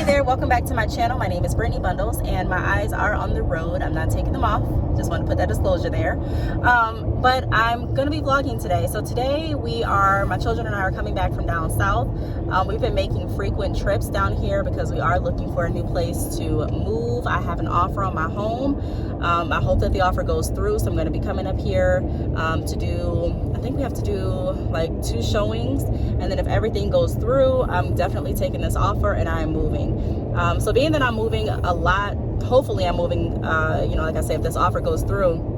there, welcome back to my channel. My name is Brittney Bundles and my eyes are on the road. I'm not taking them off. Just want to put that disclosure there. But I'm going to be vlogging today. So today my children and I are coming back from down south. We've been making frequent trips down here because we are looking for a new place to move. I have an offer on my home. I hope that the offer goes through. So I'm going to be coming up here to do, I think we have to do like 2 showings. And then if everything goes through, I'm definitely taking this offer and I'm moving. So being that I'm moving a lot, hopefully I'm moving, like I said, if this offer goes through,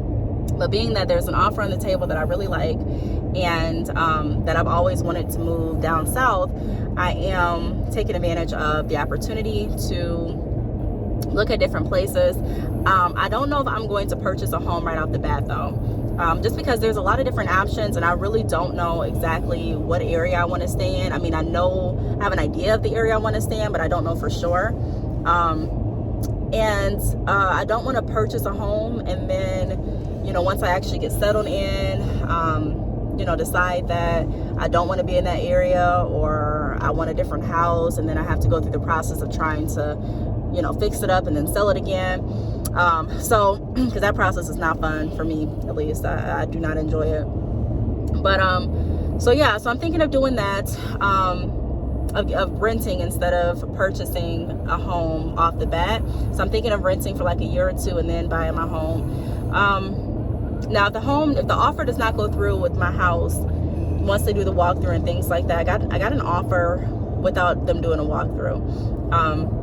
but being that there's an offer on the table that I really like and that I've always wanted to move down south, I am taking advantage of the opportunity to look at different places. I don't know if I'm going to purchase a home right off the bat though. Just because there's a lot of different options and I really don't know exactly what area I want to stay in. I mean, I have an idea of the area I want to stay in, but I don't know for sure. I don't want to purchase a home and then, once I actually get settled in, decide that I don't want to be in that area or I want a different house, and then I have to go through the process of trying to, fix it up and then sell it again. Because that process is not fun for me, at least. I do not enjoy it. But, so I'm thinking of doing that, of renting instead of purchasing a home off the bat. So I'm thinking of renting for like a year or 2 and then buying my home. Now if the offer does not go through with my house, once they do the walkthrough and things like that, I got an offer without them doing a walkthrough.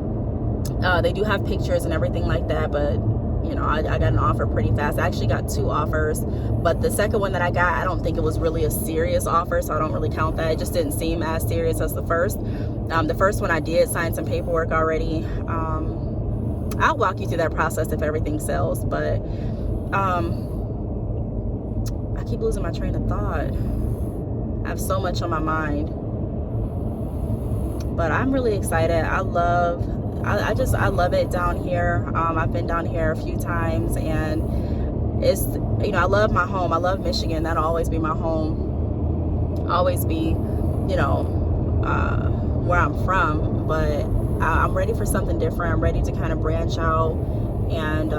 They do have pictures and everything like that, but I got an offer pretty fast. I actually got 2 offers, but the second one that I got, I don't think it was really a serious offer, so I don't really count that. It just didn't seem as serious as the first. The first one I did sign some paperwork already. I'll walk you through that process if everything sells, but I keep losing my train of thought. I have so much on my mind, but I'm really excited. I love it down here. I've been down here a few times and it's, I love my home. I love Michigan. That'll always be my home, always be, where I'm from, but I'm ready for something different. I'm ready to kind of branch out and,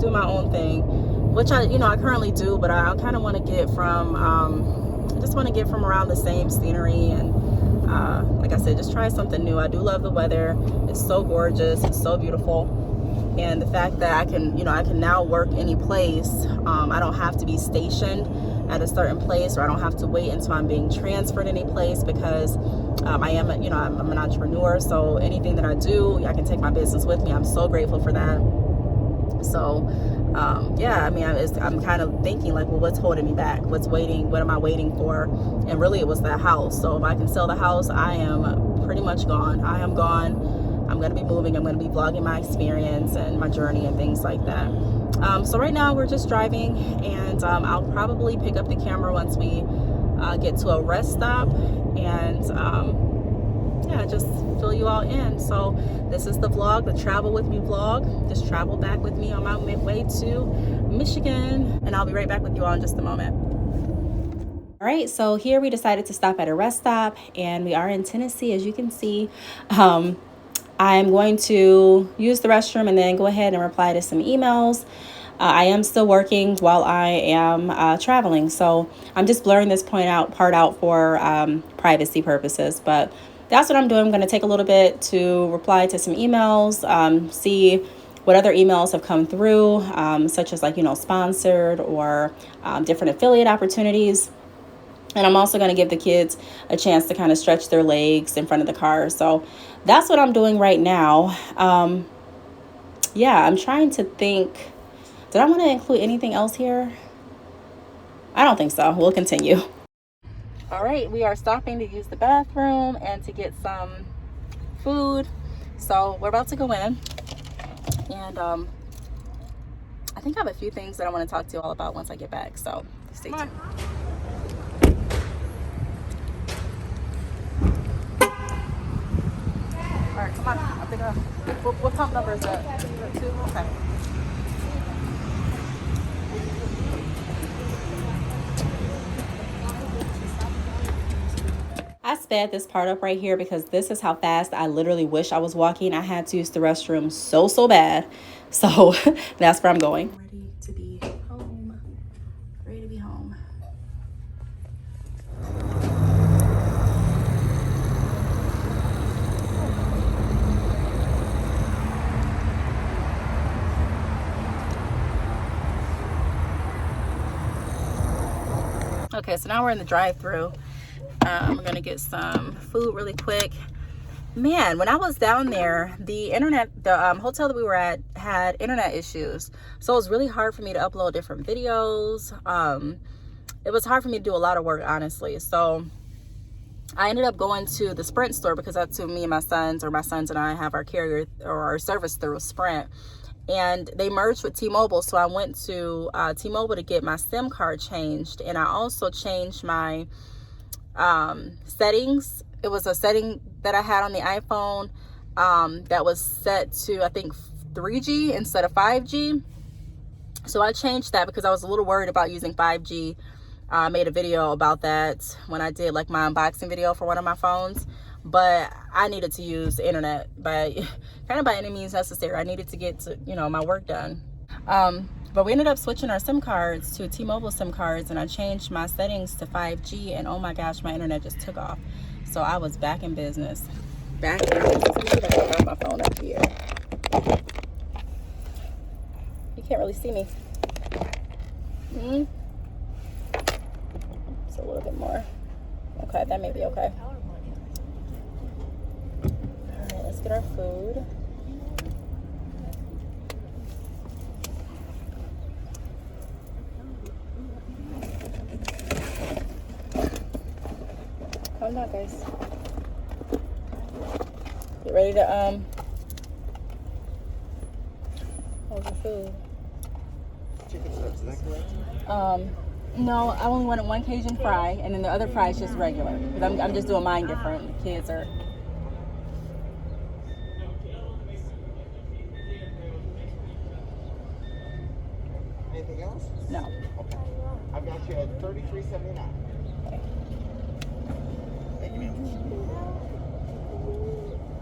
do my own thing, which I currently do, but I kind of want to get from, I just want to get from around the same scenery and, like I said, just try something new. I do love the weather. It's so gorgeous. It's so beautiful. And the fact that I can now work any place. I don't have to be stationed at a certain place, or I don't have to wait until I'm being transferred any place, because I'm an entrepreneur. So anything that I do, I can take my business with me. I'm so grateful for that. So, I'm kind of thinking like, well, what's holding me back? What am I waiting for? And really it was that house. So if I can sell the house, I am pretty much gone. I am gone. I'm going to be moving. I'm going to be vlogging my experience and my journey and things like that. So right now we're just driving, and I'll probably pick up the camera once we get to a rest stop and just fill you all in. So this is the vlog, the travel with me vlog. Just travel back with me on my way to Michigan, and I'll be right back with you all in just a moment. All right, so here we decided to stop at a rest stop, and we are in Tennessee, as you can see. I'm going to use the restroom and then go ahead and reply to some emails. I am still working while I am traveling, so I'm just blurring this part out for privacy purposes, but that's what I'm doing. I'm going to take a little bit to reply to some emails, see what other emails have come through, such as sponsored or different affiliate opportunities. And I'm also going to give the kids a chance to kind of stretch their legs in front of the car. So that's what I'm doing right now. I'm trying to think, did I want to include anything else here? I don't think so. We'll continue. All right, we are stopping to use the bathroom and to get some food. So we're about to go in, and I think I have a few things that I want to talk to you all about once I get back. So stay tuned. All right, come on. I think what top number is that? 2? Okay. I sped this part up right here because this is how fast I literally wish I was walking. I had to use the restroom so bad. So that's where I'm going. I'm ready to be home. Ready to be home. Okay, so now we're in the drive-thru. We're gonna get some food really quick. Man, when I was down there, the hotel that we were at had internet issues, so it was really hard for me to upload different videos. It was hard for me to do a lot of work, honestly. So I ended up going to the Sprint store because that's who me and my sons and I have our carrier or our service through Sprint. And they merged with T-Mobile, so I went to T-Mobile to get my SIM card changed, and I also changed my settings. It was a setting that I had on the iPhone that was set to, I think, 3G instead of 5G. So I changed that because I was a little worried about using 5G. I made a video about that when I did like my unboxing video for one of my phones. But I needed to use the internet by any means necessary. I needed to get to, my work done. But we ended up switching our SIM cards to T-Mobile SIM cards, and I changed my settings to 5G, and oh my gosh, my internet just took off. So I was back in business. Back in business. Let me see if I can grab my phone up here. You can't really see me. Just a little bit more. Okay, that may be okay. Alright, let's get our food. Calm down, guys. Get ready to how's your food? Chicken strips, is that correct? No, I only wanted one Cajun fry, and then the other fry is just regular. Because I'm just doing mine different. The kids are. Anything else? No. Okay. I've got you at $33.79. Okay. Thank you, ma'am.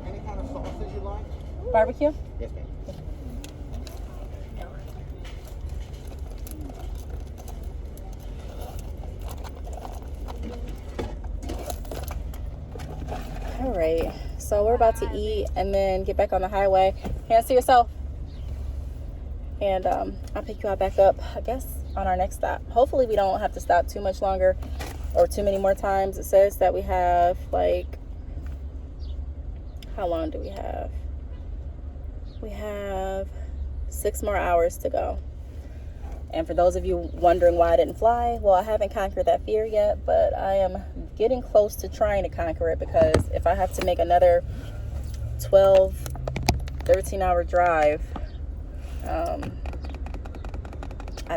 Any kind of sauces you like? Barbecue? Yes, ma'am. All right, so we're about to eat and then get back on the highway. Hands to yourself. And I'll pick you all back up, I guess, on our next stop. Hopefully we don't have to stop too much longer or too many more times. It says that we have, like, how long do we have? We have 6 more hours to go. And for those of you wondering why I didn't fly, well, I haven't conquered that fear yet, but I am getting close to trying to conquer it, because if I have to make another 12, 13-hour drive, I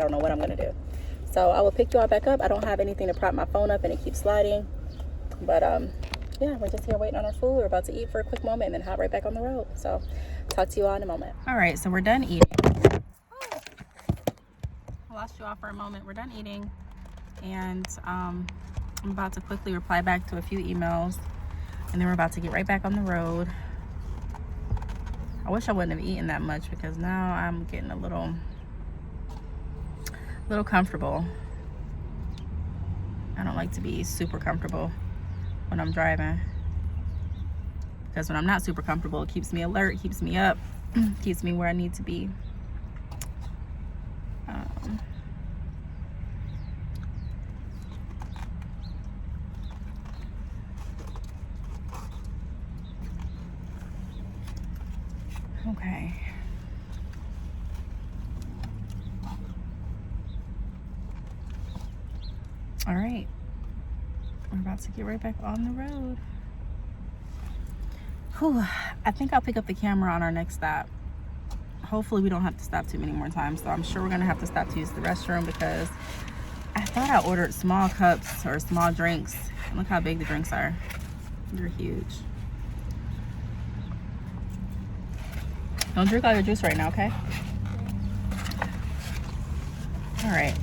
don't know what I'm going to do. So I will pick you all back up. I don't have anything to prop my phone up, and it keeps sliding. But, yeah, we're just here waiting on our food. We're about to eat for a quick moment and then hop right back on the road. So talk to you all in a moment. All right, so we're done eating. I lost you off for a moment. We're done eating, and I'm about to quickly reply back to a few emails, and then we're about to get right back on the road. I wish I wouldn't have eaten that much, because now I'm getting a little comfortable. I don't like to be super comfortable when I'm driving, because when I'm not super comfortable, it keeps me alert, keeps me up, keeps me where I need to be. Okay. All right. We're about to get right back on the road. Whew. I think I'll pick up the camera on our next stop. Hopefully we don't have to stop too many more times. So I'm sure we're gonna have to stop to use the restroom, because I thought I ordered small cups or small drinks. Look how big the drinks are. They're huge. Don't drink all your juice right now, okay? All right.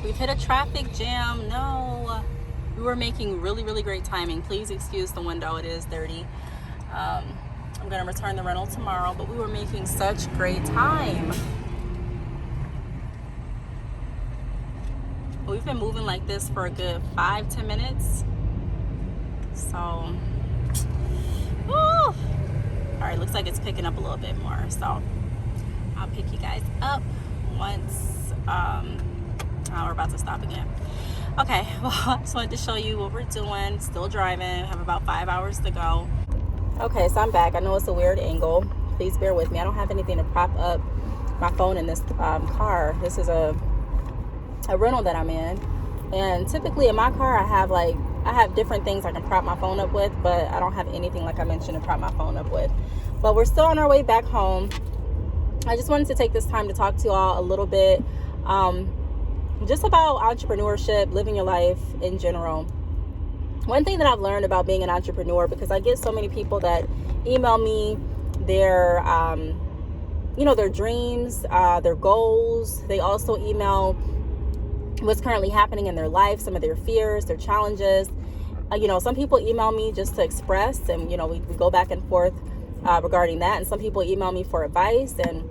We've hit a traffic jam. No, we were making really, really great timing. Please excuse the window. It is dirty. I'm going to return the rental tomorrow, but we were making such great time. We've been moving like this for a good 5-10 minutes. So, woo! All right, looks like it's picking up a little bit more. So, I'll pick you guys up once we're about to stop again. Okay, well, I just wanted to show you what we're doing. Still driving. Have about 5 hours to go. Okay, so I'm back. I know it's a weird angle. Please bear with me. I don't have anything to prop up my phone in this car. This is a rental that I'm in. And typically in my car, I have different things I can prop my phone up with, but I don't have anything, like I mentioned, to prop my phone up with. But we're still on our way back home. I just wanted to take this time to talk to you all a little bit just about entrepreneurship, living your life in general. One thing that I've learned about being an entrepreneur, because I get so many people that email me their their dreams, their goals. They also email what's currently happening in their life, some of their fears, their challenges. Some people email me just to express, and we go back and forth regarding that. And some people email me for advice, and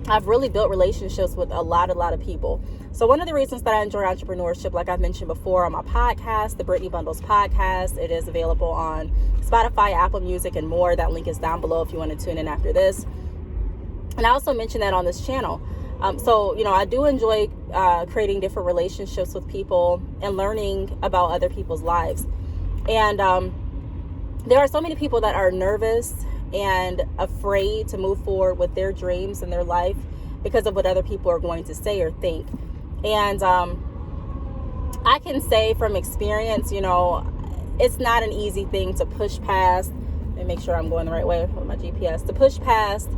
I've really built relationships with a lot of people. So one of the reasons that I enjoy entrepreneurship, like I've mentioned before on my podcast, the Brittney Bundles podcast, it is available on Spotify, Apple Music, and more. That link is down below if you want to tune in after this. And I also mentioned that on this channel. So I do enjoy creating different relationships with people and learning about other people's lives. And there are so many people that are nervous and afraid to move forward with their dreams and their life because of what other people are going to say or think. And I can say from experience, it's not an easy thing to push past. Let me make sure I'm going the right way with my GPS. To push past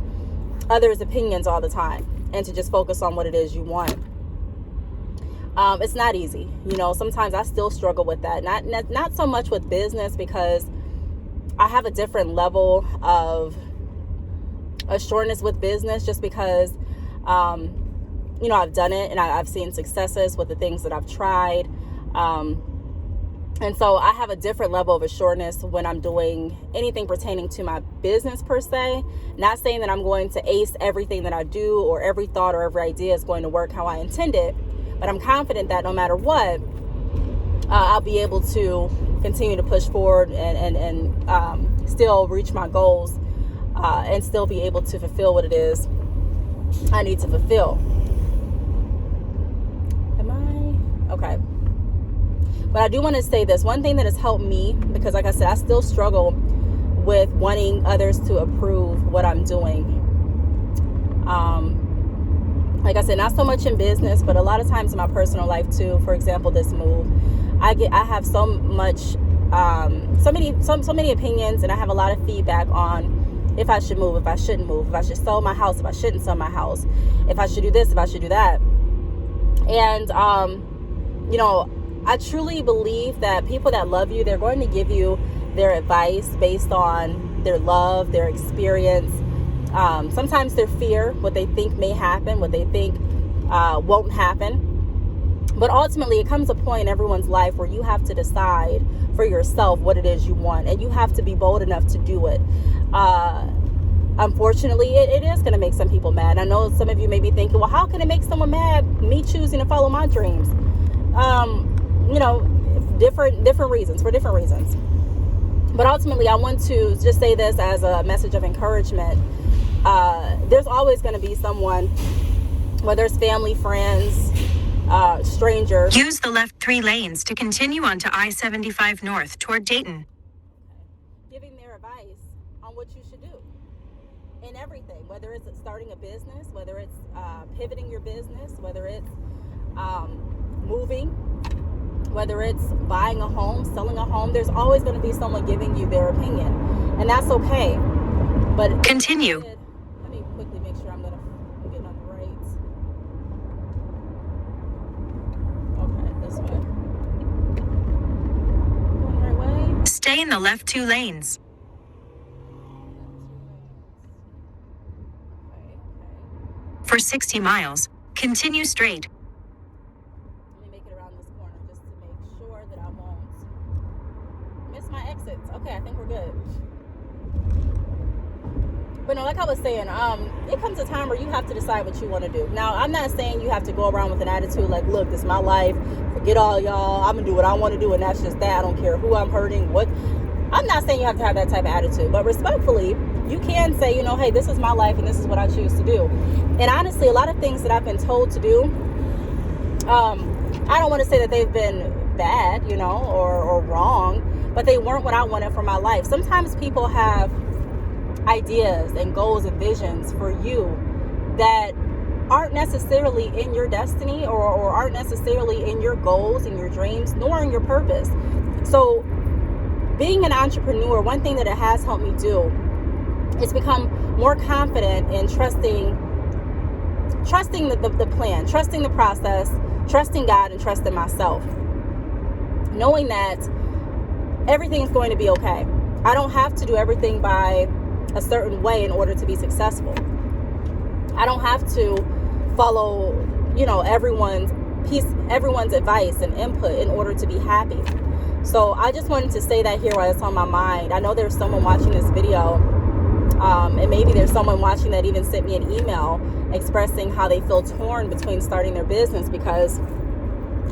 others' opinions all the time and to just focus on what it is you want. It's not easy. Sometimes I still struggle with that. Not so much with business, because I have a different level of assurance with business, just because, I've done it and I've seen successes with the things that I've tried. And so I have a different level of assurance when I'm doing anything pertaining to my business per se. Not saying that I'm going to ace everything that I do, or every thought or every idea is going to work how I intend it. But I'm confident that no matter what, I'll be able to continue to push forward and still reach my goals and still be able to fulfill what it is I need to fulfill. Am I? Okay. But I do want to say this. One thing that has helped me, because like I said, I still struggle with wanting others to approve what I'm doing. Like I said, not so much in business, but a lot of times in my personal life too. For example, this move. I have so many opinions, and I have a lot of feedback on if I should move, if I shouldn't move, if I should sell my house, if I shouldn't sell my house, if I should do this, if I should do that. And I truly believe that people that love you, they're going to give you their advice based on their love, their experience, sometimes their fear, what they think may happen, what they think won't happen. But ultimately, it comes a point in everyone's life where you have to decide for yourself what it is you want, and you have to be bold enough to do it. Unfortunately, it is going to make some people mad. I know some of you may be thinking, well, how can it make someone mad, me choosing to follow my dreams? Different reasons, for different reasons. But ultimately, I want to just say this as a message of encouragement. There's always going to be someone, whether it's family, friends, strangers. Use the left 3 lanes to continue onto I-75 North toward Dayton. Giving their advice on what you should do in everything, whether it's starting a business, whether it's pivoting your business, whether it's moving, whether it's buying a home, selling a home. There's always going to be someone giving you their opinion, and that's okay. But continue. Let me quickly make sure I'm getting on the right. Okay, this way. Going the right way. Stay in the left 2 lanes. Okay. For 60 miles, continue straight. Okay, I think we're good. But no, like I was saying, it comes a time where you have to decide what you want to do. Now, I'm not saying you have to go around with an attitude like, look, this is my life. Forget all y'all. I'm going to do what I want to do, and that's just that. I don't care who I'm hurting, what. I'm not saying you have to have that type of attitude. But respectfully, you can say, you know, hey, this is my life, and this is what I choose to do. And honestly, a lot of things that I've been told to do, I don't want to say that they've been bad, you know, or wrong, but they weren't what I wanted for my life. Sometimes people have ideas and goals and visions for you that aren't necessarily in your destiny or aren't necessarily in your goals and your dreams, nor in your purpose. So being an entrepreneur, one thing that it has helped me do is become more confident in trusting the plan, trusting the process, trusting God, and trusting myself. Knowing that everything's going to be okay. I don't have to do everything by a certain way in order to be successful. I don't have to follow, you know, everyone's advice and input in order to be happy. So I just wanted to say that here while it's on my mind. I know there's someone watching this video, and maybe there's someone watching that even sent me an email expressing how they feel torn between starting their business because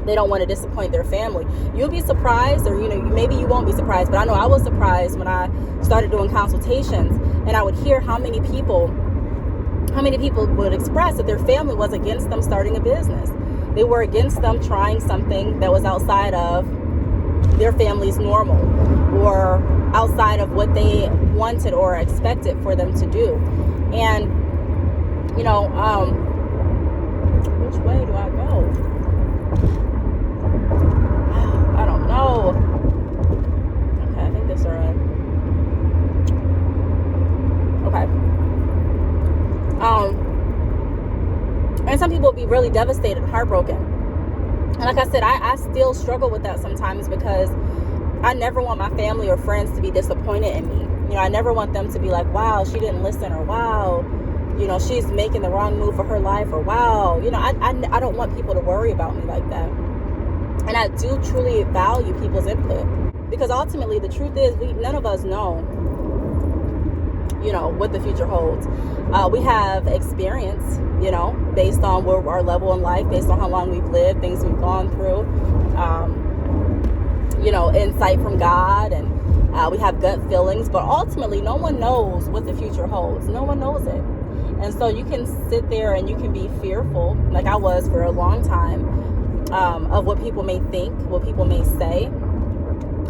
they don't want to disappoint their family. You'll be surprised, or you know, maybe you won't be surprised, but I know I was surprised when I started doing consultations and I would hear how many people would express that their family was against them starting a business. They were against them trying something that was outside of their family's normal or outside of what they wanted or expected for them to do. And you know, which way do I go? I don't know. Okay, I think this is right. Okay. And some people will be really devastated and heartbroken. And like I said, I still struggle with that sometimes because I never want my family or friends to be disappointed in me. You know, I never want them to be like, wow, she didn't listen, or wow, you know, she's making the wrong move for her life, or wow, you know, I don't want people to worry about me like that. And I do truly value people's input because ultimately the truth is none of us know, you know, what the future holds. We have experience, you know, based on where our level in life, based on how long we've lived, things we've gone through, you know, insight from God, and we have gut feelings, but ultimately no one knows what the future holds. No one knows it. And so you can sit there and you can be fearful, like I was for a long time, of what people may think, what people may say,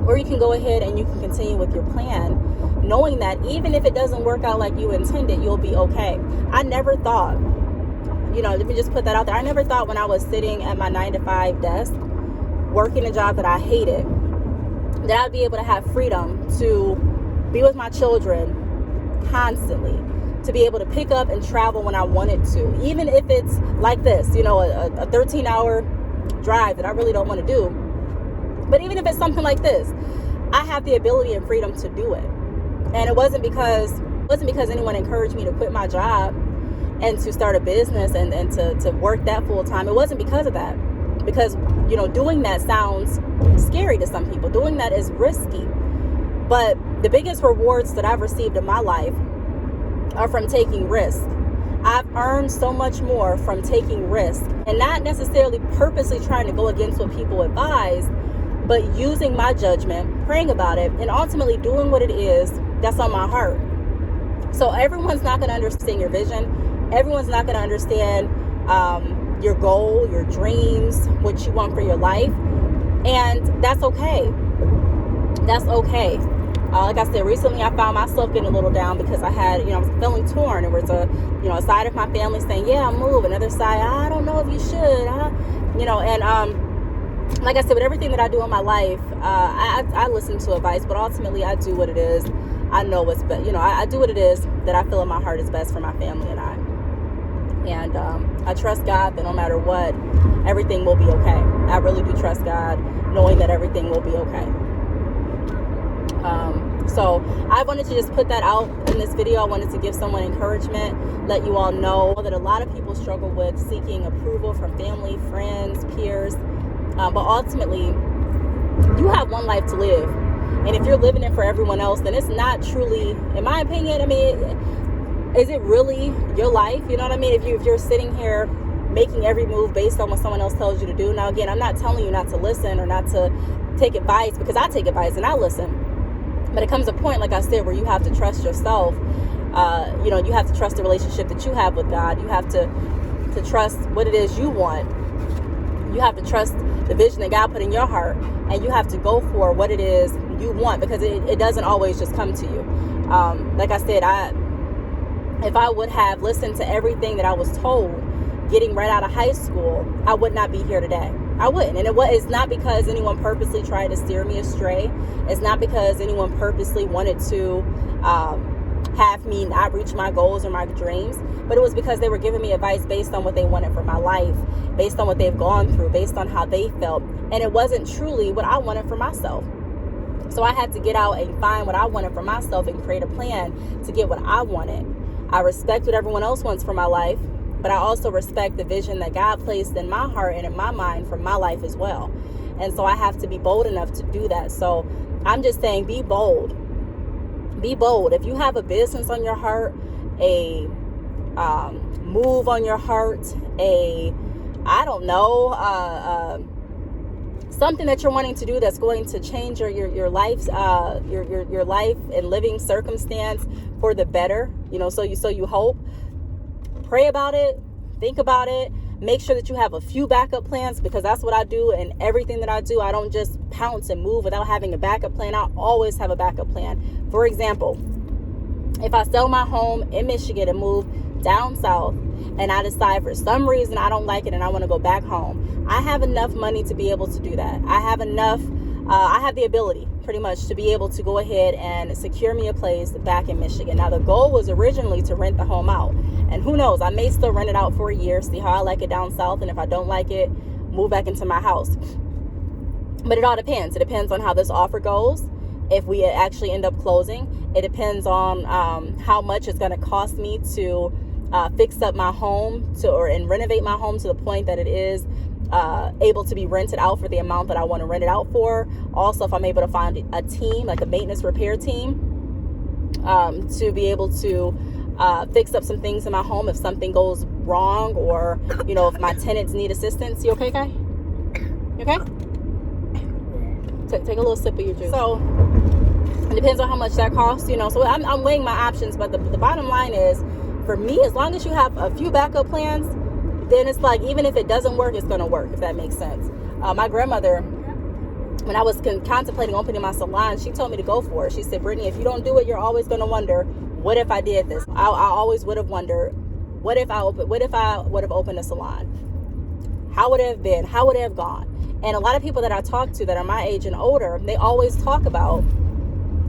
or you can go ahead and you can continue with your plan, knowing that even if it doesn't work out like you intended, you'll be okay. I never thought, you know, let me just put that out there. I never thought when I was sitting at my 9-to-5 desk, working a job that I hated, that I'd be able to have freedom to be with my children constantly, to be able to pick up and travel when I wanted to, even if it's like this, you know, a 13-hour drive that I really don't want to do. But even if it's something like this, I have the ability and freedom to do it. And it wasn't because anyone encouraged me to quit my job and to start a business and to work that full time. It wasn't because of that. Because, you know, doing that sounds scary to some people. Doing that is risky. But the biggest rewards that I've received in my life are from taking risks. I've earned so much more from taking risks and not necessarily purposely trying to go against what people advise, but using my judgment, praying about it, and ultimately doing what it is that's on my heart. So everyone's not going to understand your vision. Everyone's not going to understand your goal, your dreams, what you want for your life. And that's okay. That's okay. Like I said, recently I found myself getting a little down because I had, you know, I was feeling torn. There was a side of my family saying, yeah, move. Another side, I don't know if you should. You know, and like I said, with everything that I do in my life, I listen to advice, but ultimately I do what it is. I know what's best. You know, I do what it is that I feel in my heart is best for my family and I. And I trust God that no matter what, everything will be okay. I really do trust God, knowing that everything will be okay. So I wanted to just put that out in this video. I wanted to give someone encouragement, let you all know that a lot of people struggle with seeking approval from family, friends, peers. But ultimately, you have one life to live. And if you're living it for everyone else, then it's not truly, in my opinion, I mean, is it really your life? You know what I mean? If you're sitting here making every move based on what someone else tells you to do. Now, again, I'm not telling you not to listen or not to take advice, because I take advice and I listen. But it comes a point, like I said, where you have to trust yourself. You have to trust the relationship that you have with God. You have to trust what it is you want. You have to trust the vision that God put in your heart, and you have to go for what it is you want, because it doesn't always just come to you. Like I said, if I would have listened to everything that I was told getting right out of high school, I would not be here today. I wouldn't. And it's not because anyone purposely tried to steer me astray. It's not because anyone purposely wanted to have me not reach my goals or my dreams, but it was because they were giving me advice based on what they wanted for my life, based on what they've gone through, based on how they felt. And it wasn't truly what I wanted for myself. So I had to get out and find what I wanted for myself and create a plan to get what I wanted. I respect what everyone else wants for my life, but I also respect the vision that God placed in my heart and in my mind for my life as well. And so I have to be bold enough to do that. So I'm just saying, be bold. Be bold. If you have a business on your heart, a move on your heart, something that you're wanting to do that's going to change your life, your life and living circumstance for the better, so you hope. Pray about it, think about it, make sure that you have a few backup plans, because that's what I do in everything that I do. I don't just pounce and move without having a backup plan. I always have a backup plan. For example, if I sell my home in Michigan and move down south, and I decide for some reason I don't like it and I want to go back home, I have enough money to be able to do that. I have the ability pretty much to be able to go ahead and secure me a place back in Michigan. Now, the goal was originally to rent the home out, and who knows, I may still rent it out for a year, see how I like it down south, and if I don't like it, move back into my house. But it all depends. It depends on how this offer goes. If we actually end up closing, it depends on how much it's going to cost me to fix up my home and renovate my home to the point that it is able to be rented out for the amount that I want to rent it out for. Also, if I'm able to find a team, like a maintenance repair team, to be able to fix up some things in my home if something goes wrong, or if my tenants need assistance. You okay, Kai? You okay? Take a little sip of your juice. So it depends on how much that costs, so I'm weighing my options. But the bottom line is, for me, as long as you have a few backup plans, then it's like, even if it doesn't work, it's going to work, if that makes sense. My grandmother, when I was contemplating opening my salon, she told me to go for it. She said, Brittney, if you don't do it, you're always going to wonder, what if I did this? I always would have wondered, what if I would have opened a salon? How would it have been? How would it have gone? And a lot of people that I talk to that are my age and older, they always talk about,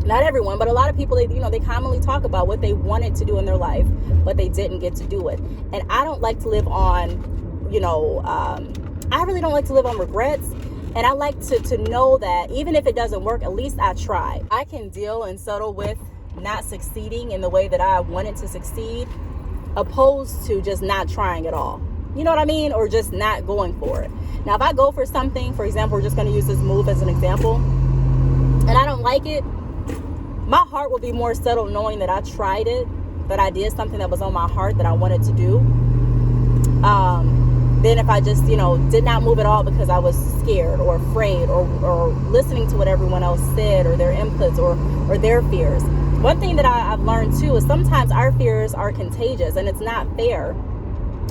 not everyone, but a lot of people, they commonly talk about what they wanted to do in their life, but they didn't get to do it. And I don't like to live on, I really don't like to live on regrets. And I like to know that even if it doesn't work, at least I tried. I can deal and settle with not succeeding in the way that I wanted to succeed, opposed to just not trying at all. You know what I mean? Or just not going for it. Now, if I go for something, for example, we're just going to use this move as an example, and I don't like it, my heart will be more settled knowing that I tried it, that I did something that was on my heart that I wanted to do. Then if I just, did not move at all because I was scared or afraid or listening to what everyone else said, or their inputs or their fears. One thing that I've learned too is sometimes our fears are contagious, and it's not fair.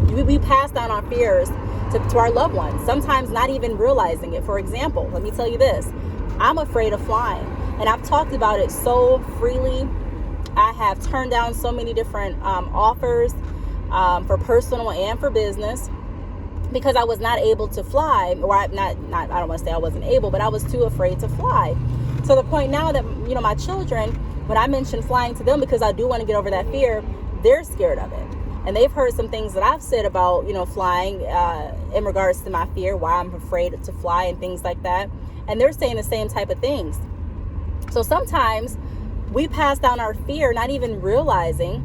We pass down our fears to our loved ones, sometimes not even realizing it. For example, let me tell you this. I'm afraid of flying, and I've talked about it so freely. I have turned down so many different offers for personal and for business, because I was not able to fly, or I don't want to say I wasn't able, but I was too afraid to fly. To the point now that, my children, when I mention flying to them, because I do want to get over that fear, they're scared of it. And they've heard some things that I've said about, flying in regards to my fear, why I'm afraid to fly and things like that. And they're saying the same type of things. So sometimes we pass down our fear, not even realizing,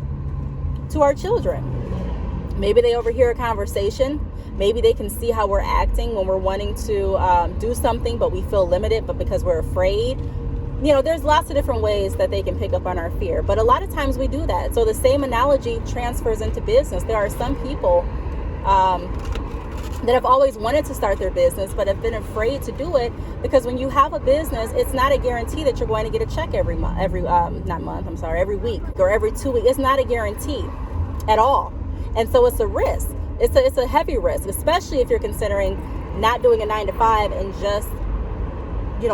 to our children. Maybe they overhear a conversation. Maybe they can see how we're acting when we're wanting to do something, but we feel limited, but because we're afraid. there's lots of different ways that they can pick up on our fear, but a lot of times we do that. So the same analogy transfers into business. There are some people that have always wanted to start their business, but have been afraid to do it, because when you have a business, it's not a guarantee that you're going to get a check every week or every 2 weeks. It's not a guarantee at all. And so it's a risk. It's a heavy risk, especially if you're considering not doing a 9-to-5 and just,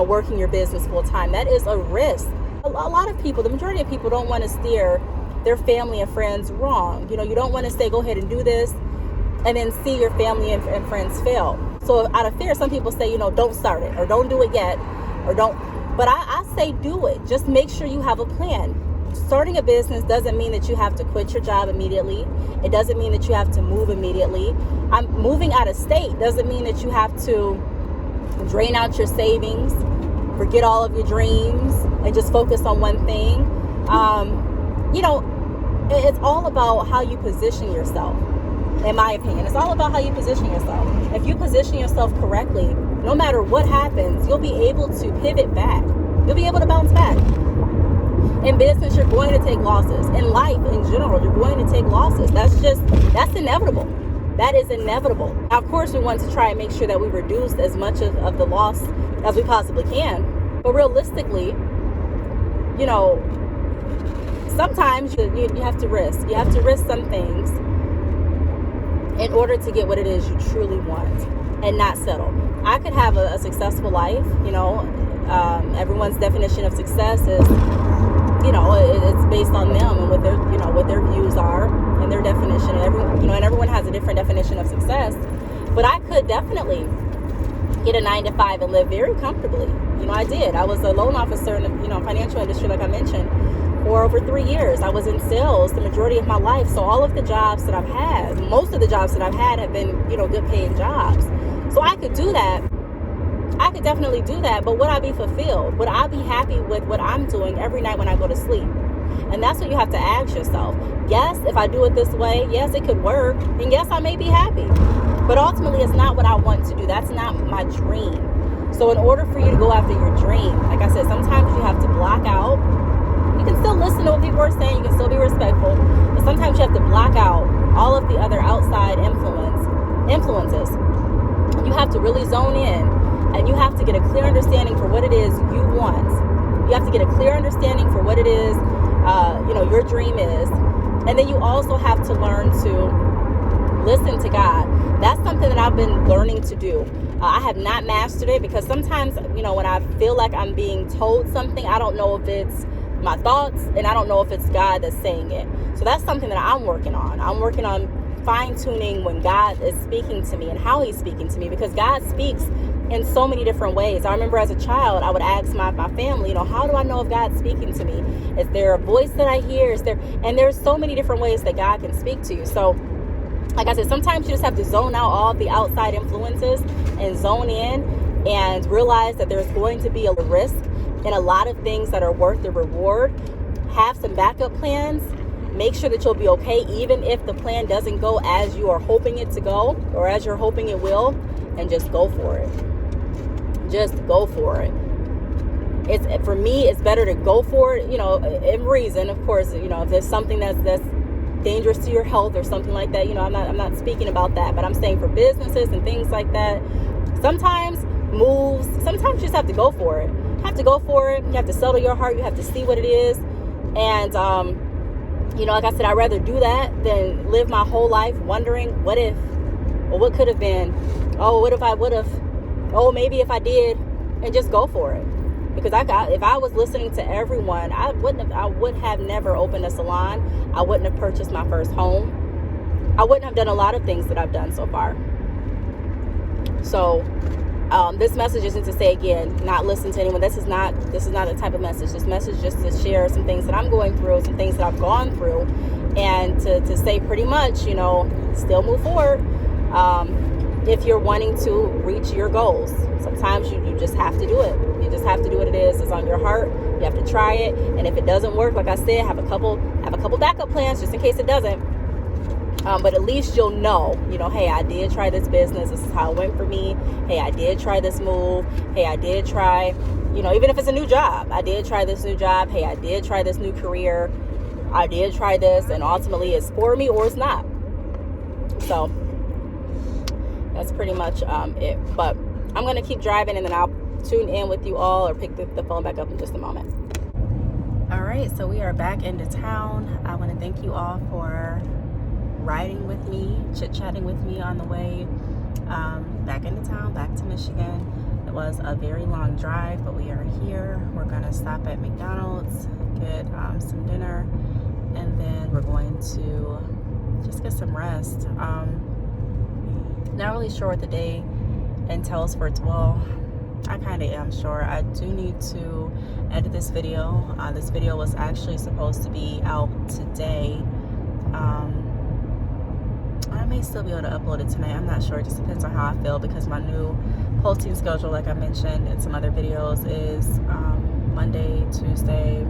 working your business full time. That is a risk. A lot of people, the majority of people, don't want to steer their family and friends wrong. You don't want to say, go ahead and do this, and then see your family and friends fail. So out of fear, some people say, don't start it, or don't do it yet, or don't. But I say do it. Just make sure you have a plan. Starting a business doesn't mean that you have to quit your job immediately. It doesn't mean that you have to move immediately. Moving out of state doesn't mean that you have to drain out your savings, forget all of your dreams, and just focus on one thing. It's all about how you position yourself. In my opinion, it's all about how you position yourself. If you position yourself correctly, no matter what happens, you'll be able to pivot back. You'll be able to bounce back. In business, you're going to take losses. In life, in general, you're going to take losses. That's inevitable. That is inevitable. Now, of course, we want to try and make sure that we reduce as much of the loss as we possibly can. But realistically, sometimes you have to risk. You have to risk some things in order to get what it is you truly want and not settle. I could have a successful life. Everyone's definition of success is, it's based on them and what their views are and their definition. And everyone has a different definition of success. But I could definitely get a 9-to-5 and live very comfortably. I did. I was a loan officer in the financial industry, like I mentioned, for over 3 years. I was in sales the majority of my life. So all of the jobs that I've had, most of the jobs that I've had have been, good paying jobs. So I could do that. I could definitely do that. But would I be fulfilled? Would I be happy with what I'm doing every night when I go to sleep? And that's what you have to ask yourself. Yes, if I do it this way, yes, it could work. And yes, I may be happy. But ultimately, it's not what I want to do. That's not my dream. So in order for you to go after your dream, like I said, sometimes you have to block out. You can still listen to what people are saying. You can still be respectful. But sometimes you have to block out all of the other outside influences. You have to really zone in. And you have to get a clear understanding for what it is you want. You have to get a clear understanding for what it is, your dream is. And then you also have to learn to listen to God. That's something that I've been learning to do. I have not mastered it, because sometimes, when I feel like I'm being told something, I don't know if it's my thoughts, and I don't know if it's God that's saying it. So that's something that I'm working on. I'm working on fine-tuning when God is speaking to me and how he's speaking to me, because God speaks in so many different ways. I remember as a child, I would ask my family, how do I know if God's speaking to me? Is there a voice that I hear? And there's so many different ways that God can speak to you. So, like I said, sometimes you just have to zone out all the outside influences and zone in and realize that there's going to be a risk in a lot of things that are worth the reward. Have some backup plans. Make sure that you'll be okay, even if the plan doesn't go as you are hoping it to go or as you're hoping it will, and just go for it. Just go for it. For me, it's better to go for it, in reason, of course. If there's something that's dangerous to your health or something like that, I'm not speaking about that, but I'm saying for businesses and things like that, sometimes you just have to go for it. You have to go for it. You have to settle your heart. You have to see what it is. And, like I said, I'd rather do that than live my whole life wondering what if, or what could have been. Oh, what if I would have? Oh, maybe if I did, and just go for it. Because if I was listening to everyone, I would have never opened a salon. I wouldn't have purchased my first home. I wouldn't have done a lot of things that I've done so far. So this message isn't to say, again, not listen to anyone. This is not the type of message. This message just to share some things that I'm going through, some things that I've gone through, and to say pretty much, still move forward. If you're wanting to reach your goals, sometimes you just have to do it. You just have to do what it is. It's on your heart. You have to try it. And if it doesn't work, like I said, have a couple backup plans just in case it doesn't. But at least you'll know, hey, I did try this business. This is how it went for me. Hey, I did try this move. Hey, I did try, even if it's a new job, I did try this new job. Hey, I did try this new career. I did try this, and ultimately it's for me or it's not. So that's pretty much it. But I'm going to keep driving, and then I'll tune in with you all or pick the phone back up in just a moment. All right, so we are back into town. I want to thank you all for riding with me, chit-chatting with me on the way back into town, back to Michigan. It was a very long drive, but we are here. We're going to stop at McDonald's, get some dinner, and then we're going to just get some rest. Not really sure what the day entails for it. Well, I kind of am sure. I do need to edit this video. This video was actually supposed to be out today. I may still be able to upload it tonight. I'm not sure. It just depends on how I feel, because my new posting schedule, like I mentioned in some other videos, is Monday, Tuesday.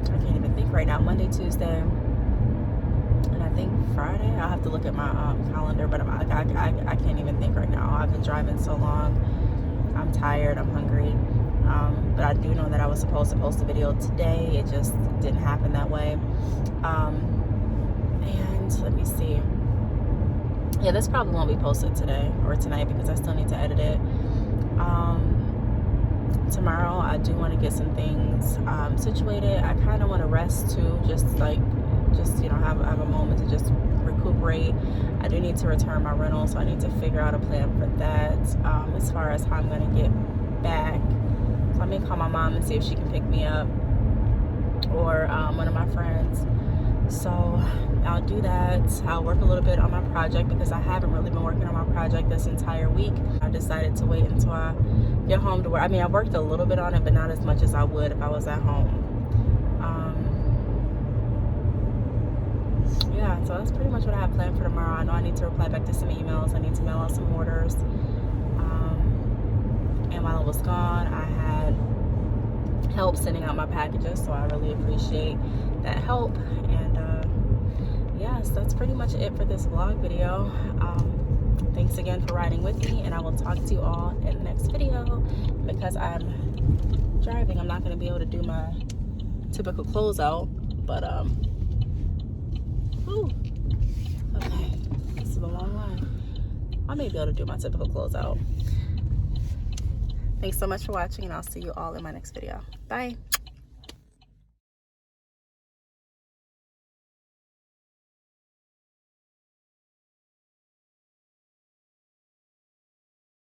I can't even think right now. Monday, Tuesday, and I think Friday. I'll have to look at my calendar, but I can't even think right now. I've been driving so long. I'm tired. I'm hungry. But I do know that I was supposed to post a video today. It just didn't happen that way. And let me see. Yeah, this probably won't be posted today or tonight because I still need to edit it. Tomorrow I do want to get some things situated. I kind of want to rest too, just have a moment to just recuperate. I do need to return my rental, so I need to figure out a plan for that. As far as how I'm going to get back, so I may call my mom and see if she can pick me up, or one of my friends. So I'll do that. I'll work a little bit on my project because I haven't really been working on my project this entire week. I decided to wait until I get home to work. I mean, I worked a little bit on it, but not as much as I would if I was at home. Yeah, so that's pretty much what I have planned for tomorrow. I know I need to reply back to some emails. I need to mail out some orders. And while I was gone, I had help sending out my packages, so I really appreciate that help. And yes, that's pretty much it for this vlog video. Thanks again for riding with me, and I will talk to you all in the next video. Because I'm driving, I'm not going to be able to do my typical closeout, but okay, this is a long line. I may be able to do my typical closeout. Thanks so much for watching, and I'll see you all in my next video. Bye.